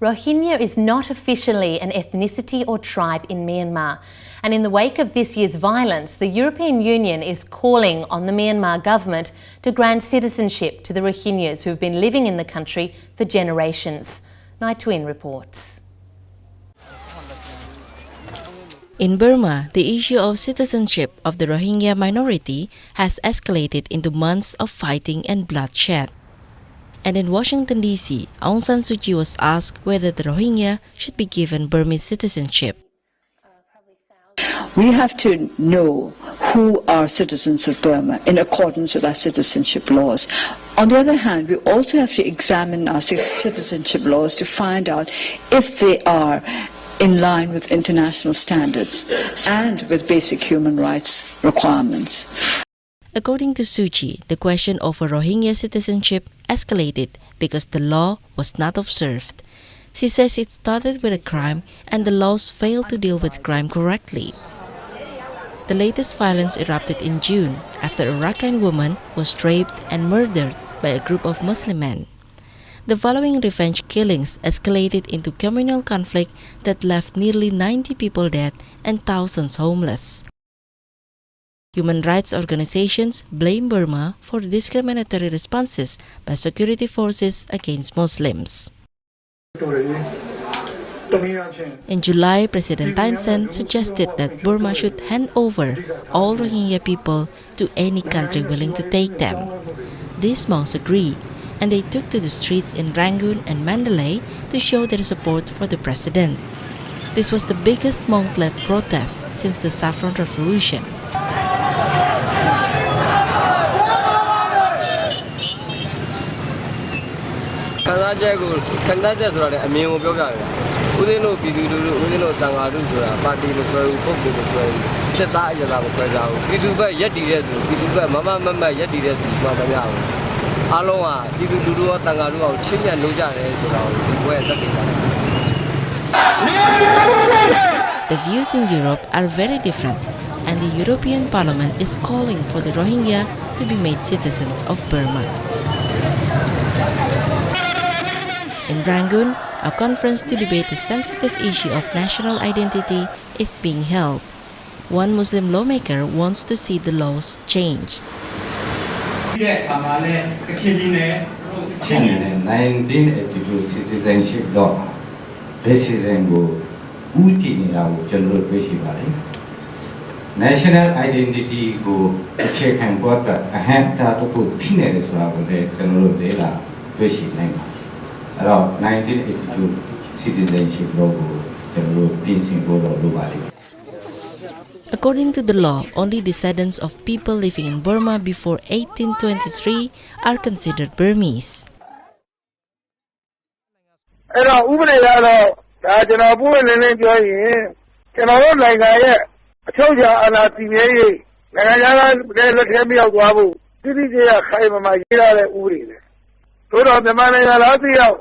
Rohingya is not officially an ethnicity or tribe in Myanmar. And in the wake of this year's violence, the European Union is calling on the Myanmar government to grant citizenship to the Rohingyas who have been living in the country for generations. Thwin reports. In Burma, the issue of citizenship of the Rohingya minority has escalated into months of fighting and bloodshed. And in Washington, D.C., Aung San Suu Kyi was asked whether the Rohingya should be given Burmese citizenship. We have to know who are citizens of Burma in accordance with our citizenship laws. On the other hand, we also have to examine our citizenship laws to find out if they are in line with international standards and with basic human rights requirements. According to Suu Kyi, the question of a Rohingya citizenship escalated because the law was not observed. She says it started with a crime and the laws failed to deal with crime correctly. The latest violence erupted in June after a Rakhine woman was raped and murdered by a group of Muslim men. The following revenge killings escalated into communal conflict that left nearly 90 people dead and thousands homeless. Human rights organizations blame Burma for discriminatory responses by security forces against Muslims. In July, President Thwin suggested that Burma should hand over all Rohingya people to any country willing to take them. These monks agreed, and they took to the streets in Rangoon and Mandalay to show their support for the president. This was the biggest monk-led protest since the Saffron Revolution. The views in Europe are very different, and the European Parliament is calling for the Rohingya to be made citizens of Burma. In Rangoon, a conference to debate the sensitive issue of national identity is being held. One Muslim lawmaker wants to see the laws changed. 1982 citizenship law racismကိုဥတည်နေတာကိုကျွန်တော်တို့တွေ့ရှိပါတယ် national identity ကိုအခြေခံပေါ်တဲ့အဟန့်အတားတစ်ခုဖြစ်နေတယ်ဆိုတာကိုလည်းကျွန်တော်တို့လေ့လာတွေ့ရှိနိုင်ပါတယ်အဲ့တော့1982 citizenship law ကိုကျွန်တော်တို့ပြင်ဆင်ဖို့တော့လိုပါတယ် According to the law, only descendants of people living in Burma before 1823 are considered Burmese. အဲ့တော့ဥပဒေကတော့ဒါကျွန်တော်ပွင့်လင်းလင်းပြောရင်ကျွန်တော်တို့နိုင်ငံရဲ့အချုပ်အခြာအာဏာတည်မြဲရေးနိုင်ငံခြားသားတွေလက်ထဲမရောက်သွားဖို့တိတိကျကျခိုင်မာမာရေးရတဲ့ဥပဒေပဲတို့တော့မြန်မာနိုင်ငံသားတယောက်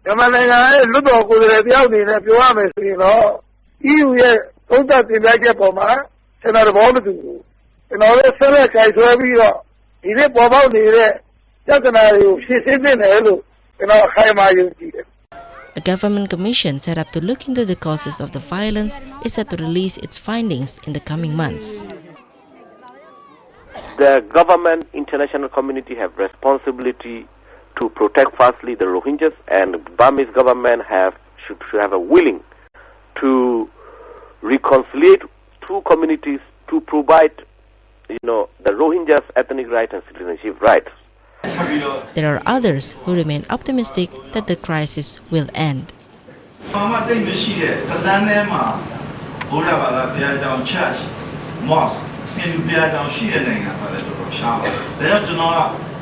မြန်မာနိုင်ငံရဲ့လွတ်တော်ကိုယ်စားလှယ်တယောက်အနေနဲ့ပြောရမယ်ဆိုရင်တော့ EU ရဲ့သုံးသပ်တင်ပြချက်ပေါ်မှာကျွန်တော်သဘောမတူဘူးကျွန်တော်လည်းဆက်လက်ကြိုက်ဆွဲပြီးတော့ဒီနေ့ပေါ်ပေါက်နေတဲ့ပြဿနာတွေကိုဖြေရှင်းသင့်တယ်လို့ကျွန်တော်အခိုင်အမာယုံကြည်တယ် A government commission set up to look into the causes of the violence is set to release its findings in the coming months. The government, international community have responsibility to protect firstly the Rohingyas, and Burmese government should have a willing to reconcile two communities to provide, the Rohingyas ethnic rights and citizenship rights. There are others who remain optimistic that the crisis will end.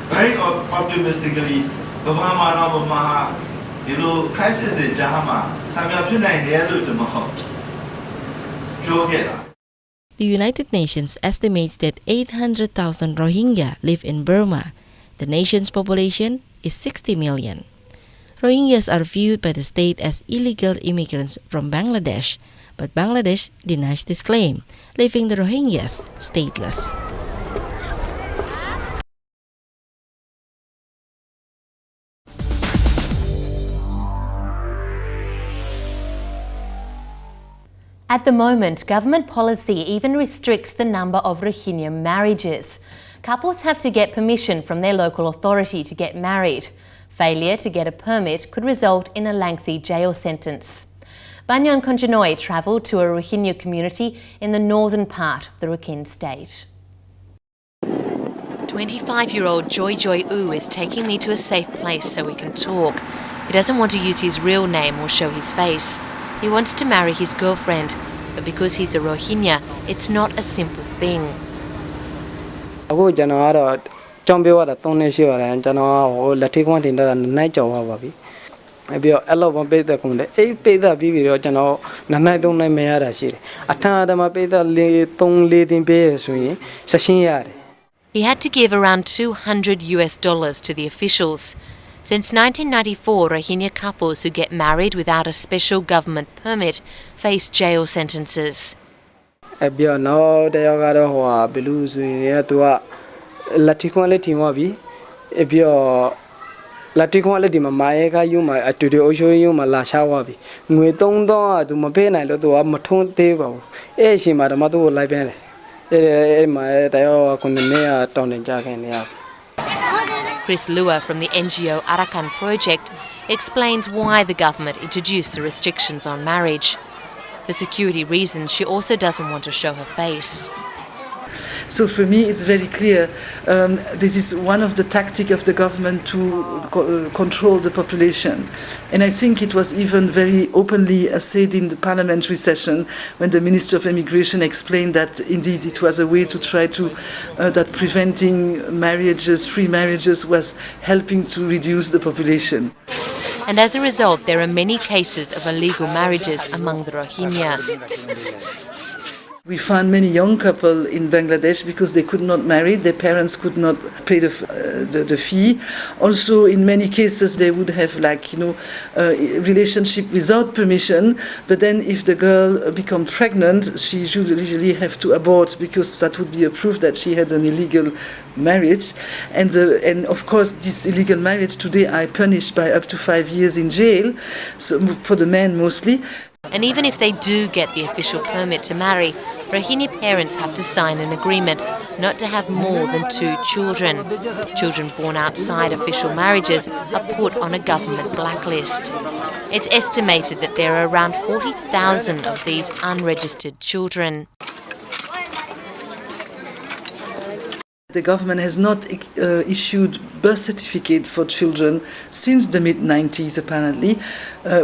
Very optimistically, The United Nations estimates that 800,000 Rohingya live in Burma. The nation's population is 60 million. Rohingyas are viewed by the state as illegal immigrants from Bangladesh, but Bangladesh denies this claim, leaving the Rohingyas stateless. At the moment, government policy even restricts the number of Rohingya marriages. Couples have to get permission from their local authority to get married. Failure to get a permit could result in a lengthy jail sentence. Banyan Konjanoi travelled to a Rohingya community in the northern part of the Rakhine state. 25-year-old Joy Oo is taking me to a safe place so we can talk. He doesn't want to use his real name or show his face. He wants to marry his girlfriend, but because he's a Rohingya, it's not a simple thing. He had to give around $200 to the officials. Since 1994, Rohingya couples who get married without a special government permit face jail sentences. Chris Lua from the NGO Rakhine project explains why the government introduced the restrictions on marriage. For security reasons, she also doesn't want to show her face. So for me it's very clear this is one of the tactics of the government to control the population. And I think it was even very openly said in the parliamentary session when the Minister of Immigration explained that indeed it was a way to try to, that preventing marriages, free marriages, was helping to reduce the population. And as a result, there are many cases of illegal marriages among the Rohingya. We found many young couples in Bangladesh because they could not marry, their parents could not pay the fee. Also, in many cases, they would have a relationship without permission, but then if the girl becomes pregnant, she usually have to abort because that would be a proof that she had an illegal marriage. And of course, this illegal marriage today are punished by up to 5 years in jail, so for the men mostly. And even if they do get the official permit to marry, Rohingya parents have to sign an agreement not to have more than 2 children. Children born outside official marriages are put on a government blacklist. It's estimated that there are around 40,000 of these unregistered children. The government has not issued birth certificate for children since the mid-90s, apparently,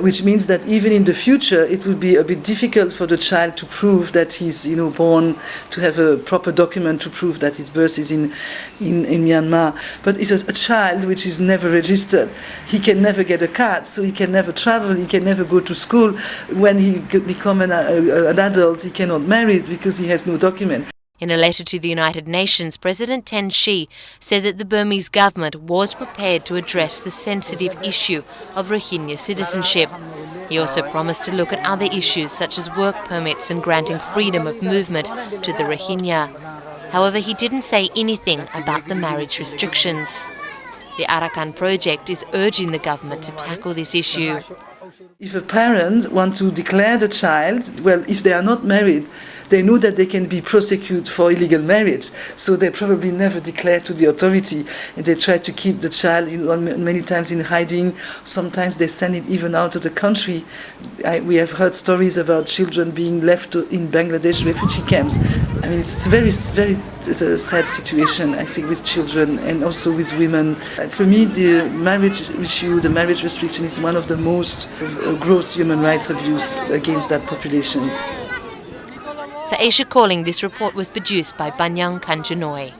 which means that even in the future it will be a bit difficult for the child to prove that he's born, to have a proper document to prove that his birth is in Myanmar. But it's a child which is never registered. He can never get a card, so he can never travel, he can never go to school. When he becomes an adult, he cannot marry because he has no document. In a letter to the United Nations, President Thain Shwe said that the Burmese government was prepared to address the sensitive issue of Rohingya citizenship. He also promised to look at other issues such as work permits and granting freedom of movement to the Rohingya. However, he didn't say anything about the marriage restrictions. The Rakhine project is urging the government to tackle this issue. If a parent wants to declare the child, well, if they are not married, they know that they can be prosecuted for illegal marriage, so they probably never declare to the authority, and they try to keep the child many times in hiding. Sometimes they send it even out of the country. We have heard stories about children being left in Bangladesh refugee camps. I mean, it's a very, very sad situation, I think, with children and also with women. For me, the marriage issue, the marriage restriction is one of the most gross human rights abuse against that population. For Asia Calling, this report was produced by Banyan Konjanoi.